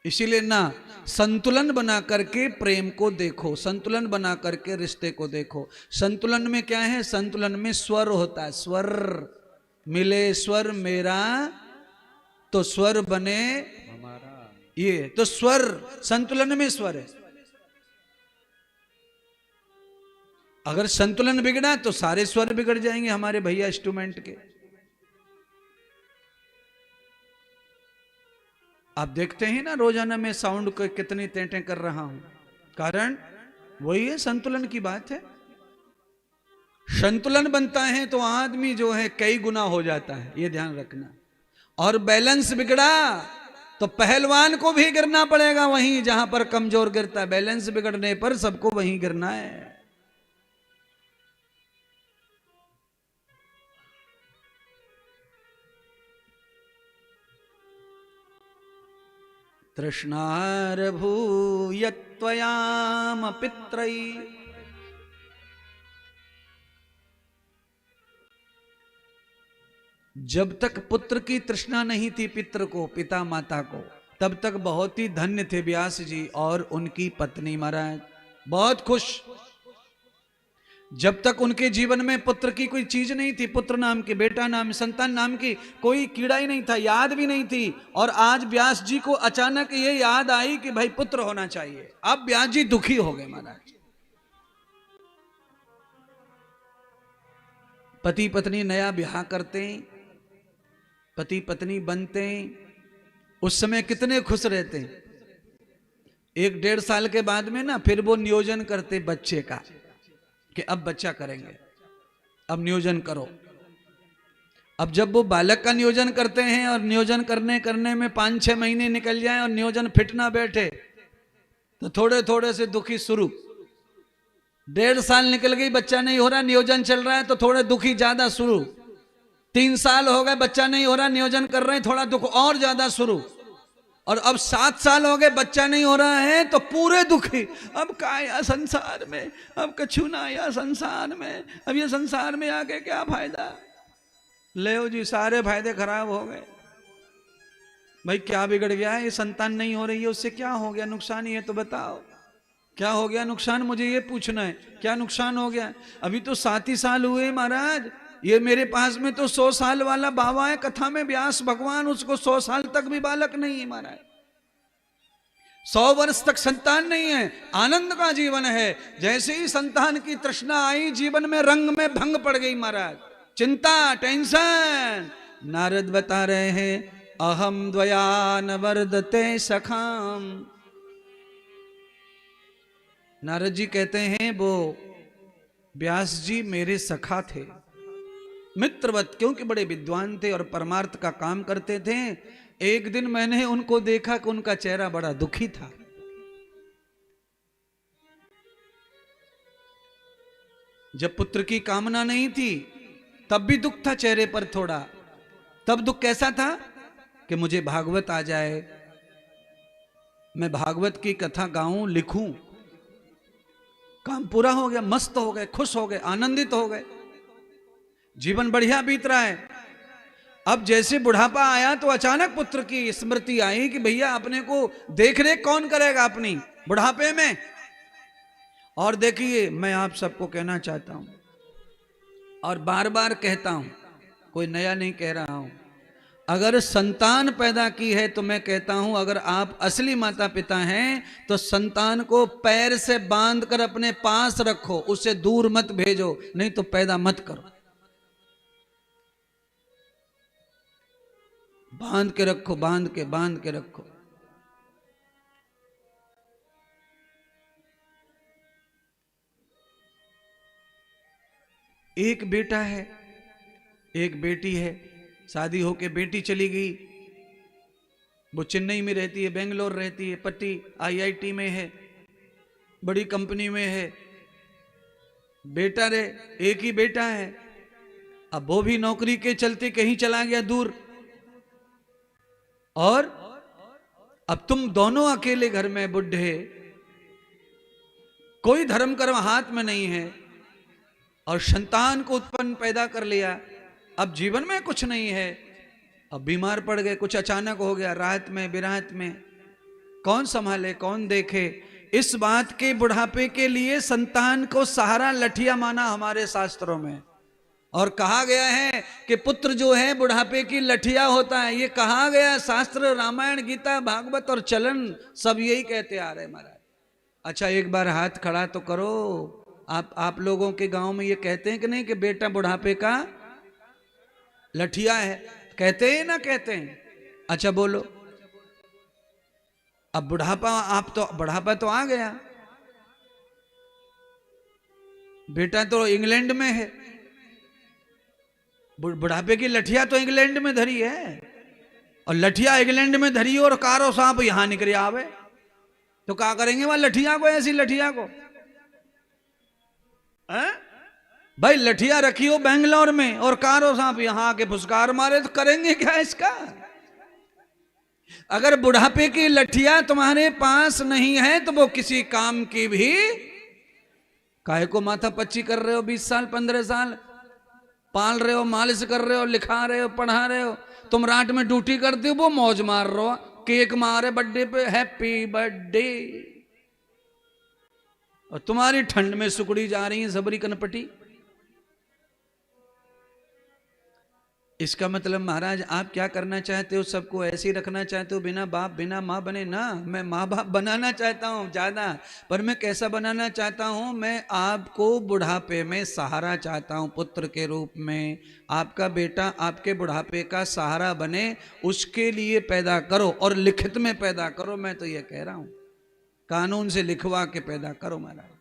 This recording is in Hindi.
इसीलिए ना संतुलन बना करके प्रेम को देखो, संतुलन बना करके रिश्ते को देखो। संतुलन में क्या है? संतुलन में स्वर होता है। स्वर मिले स्वर मेरा तो स्वर बने हमारा। ये तो स्वर, संतुलन में स्वर है। अगर संतुलन बिगड़ा तो सारे स्वर बिगड़ जाएंगे हमारे भैया इंस्ट्रूमेंट के। आप देखते हैं ना रोजाना में साउंड को कितनी टेंटें कर रहा हूं, कारण वही है, संतुलन की बात है। संतुलन बनता है तो आदमी जो है कई गुना हो जाता है, ये ध्यान रखना। और बैलेंस बिगड़ा तो पहलवान को भी गिरना पड़ेगा वहीं जहां पर कमजोर गिरता है। बैलेंस बिगड़ने पर सबको वहीं गिरना है। तृष्णारभूयत्वयाम पित्रई। जब तक पुत्र की तृष्णा नहीं थी पित्र को, पिता माता को, तब तक बहुत ही धन्य थे व्यास जी और उनकी पत्नी महाराज, बहुत खुश। जब तक उनके जीवन में पुत्र की कोई चीज नहीं थी, पुत्र नाम की, बेटा नाम, संतान नाम की कोई कीड़ा ही नहीं था, याद भी नहीं थी। और आज व्यास जी को अचानक ये याद आई कि भाई पुत्र होना चाहिए। अब व्यास जी दुखी हो गए महाराज। पति पत्नी नया ब्याह करते, पति पत्नी बनते, उस समय कितने खुश रहते। 1-1.5 साल के बाद में ना फिर वो नियोजन करते बच्चे का कि अब बच्चा करेंगे, अब नियोजन करो। अब जब वो बालक का नियोजन करते हैं और नियोजन करने में 5-6 महीने निकल जाएं और नियोजन फिट ना बैठे तो थोड़े थोड़े से दुखी शुरू। 1.5 साल निकल गई, बच्चा नहीं हो रहा, नियोजन चल रहा है तो थोड़े दुखी ज्यादा शुरू। 3 साल हो गए, बच्चा नहीं हो रहा, नियोजन कर रहे हैं, थोड़ा दुख और ज्यादा शुरू। और अब 7 साल हो गए, बच्चा नहीं हो रहा है तो पूरे दुखी। अब का आया संसार में, अब कछु ना आया संसार में, अब ये संसार में आके क्या फायदा। ले जी, सारे फायदे खराब हो गए। भाई क्या बिगड़ गया है? ये संतान नहीं हो रही है, उससे क्या हो गया? नुकसान ही है तो बताओ क्या हो गया नुकसान? मुझे ये पूछना है, क्या नुकसान हो गया? अभी तो 7 ही साल हुए महाराज। ये मेरे पास में तो 100 साल वाला बाबा है कथा में, व्यास भगवान, उसको 100 साल तक भी बालक नहीं है महाराज। 100 वर्ष तक संतान नहीं है, आनंद का जीवन है। जैसे ही संतान की तृष्णा आई, जीवन में रंग में भंग पड़ गई महाराज। चिंता, टेंशन। नारद बता रहे हैं, अहम द्वयान वर्धते सखाम। नारद जी कहते हैं वो व्यास जी मेरे सखा थे, मित्रवत, क्योंकि बड़े विद्वान थे और परमार्थ का काम करते थे। एक दिन मैंने उनको देखा कि उनका चेहरा बड़ा दुखी था। जब पुत्र की कामना नहीं थी तब भी दुख था चेहरे पर थोड़ा। तब दुख कैसा था कि मुझे भागवत आ जाए, मैं भागवत की कथा गाऊं, लिखूं। काम पूरा हो गया, मस्त हो गए, खुश हो गए, आनंदित हो गए, जीवन बढ़िया बीत रहा है। अब जैसे बुढ़ापा आया तो अचानक पुत्र की स्मृति आई कि भैया अपने को देख रेख कौन करेगा अपनी बुढ़ापे में। और देखिए, मैं आप सबको कहना चाहता हूं और बार बार कहता हूं, कोई नया नहीं कह रहा हूं, अगर संतान पैदा की है तो मैं कहता हूं, अगर आप असली माता पिता हैं तो संतान को पैर से बांध कर अपने पास रखो, उससे दूर मत भेजो, नहीं तो पैदा मत करो। बांध के रखो, बांध के रखो। एक बेटा है, एक बेटी है। शादी होके बेटी चली गई, वो चेन्नई में रहती है, बेंगलोर रहती है, पति IIT में है, बड़ी कंपनी में है। बेटा रे, एक ही बेटा है, अब वो भी नौकरी के चलते कहीं चला गया दूर, और अब तुम दोनों अकेले घर में बुढ़े, कोई धर्म कर्म हाथ में नहीं है, और संतान को उत्पन्न पैदा कर लिया, अब जीवन में कुछ नहीं है, अब बीमार पड़ गए, कुछ अचानक हो गया, राहत में बिराहत में, कौन संभाले, कौन देखे। इस बात के बुढ़ापे के लिए संतान को सहारा लठिया माना हमारे शास्त्रों में, और कहा गया है कि पुत्र जो है बुढ़ापे की लठिया होता है। ये कहा गया, शास्त्र, रामायण, गीता, भागवत और चलन सब यही कहते आ रहे महाराज। अच्छा एक बार हाथ खड़ा तो करो। आप लोगों के गांव में ये कहते हैं कि नहीं कि बेटा बुढ़ापे का लठिया है? कहते हैं ना कहते हैं? अच्छा बोलो। अब बुढ़ापा, आप तो बुढ़ापा तो आ गया, बेटा तो इंग्लैंड में है, बुढ़ापे की लठिया तो इंग्लैंड में धरी है, और लठिया इंग्लैंड में धरी और कारो सांप यहां निकल आवे तो क्या करेंगे वहां लठिया को, ऐसी लठिया को? भाई लठिया रखी हो बेंगलोर में और कारो सांप यहां आके फुसकार मारे तो करेंगे क्या इसका? अगर बुढ़ापे की लठिया तुम्हारे पास नहीं है तो वो किसी काम की भी, काहे को माथा पच्ची कर रहे हो, 20 साल 15 साल पाल रहे हो, मालिश कर रहे हो, लिखा रहे हो, पढ़ा रहे हो, तुम रात में ड्यूटी करते हो, वो मौज मार रहे हो, केक मारे बर्थडे पे हैप्पी बर्थडे, और तुम्हारी ठंड में सुकड़ी जा रही है सबरी कनपटी। इसका मतलब महाराज आप क्या करना चाहते हो? सबको ऐसे ही रखना चाहते हो, बिना बाप बिना माँ बने ना? मैं माँ बाप बनाना चाहता हूँ ज्यादा, पर मैं कैसा बनाना चाहता हूँ? मैं आपको बुढ़ापे में सहारा चाहता हूँ पुत्र के रूप में। आपका बेटा आपके बुढ़ापे का सहारा बने, उसके लिए पैदा करो, और लिखित में पैदा करो। मैं तो ये कह रहा हूँ, कानून से लिखवा के पैदा करो महाराज।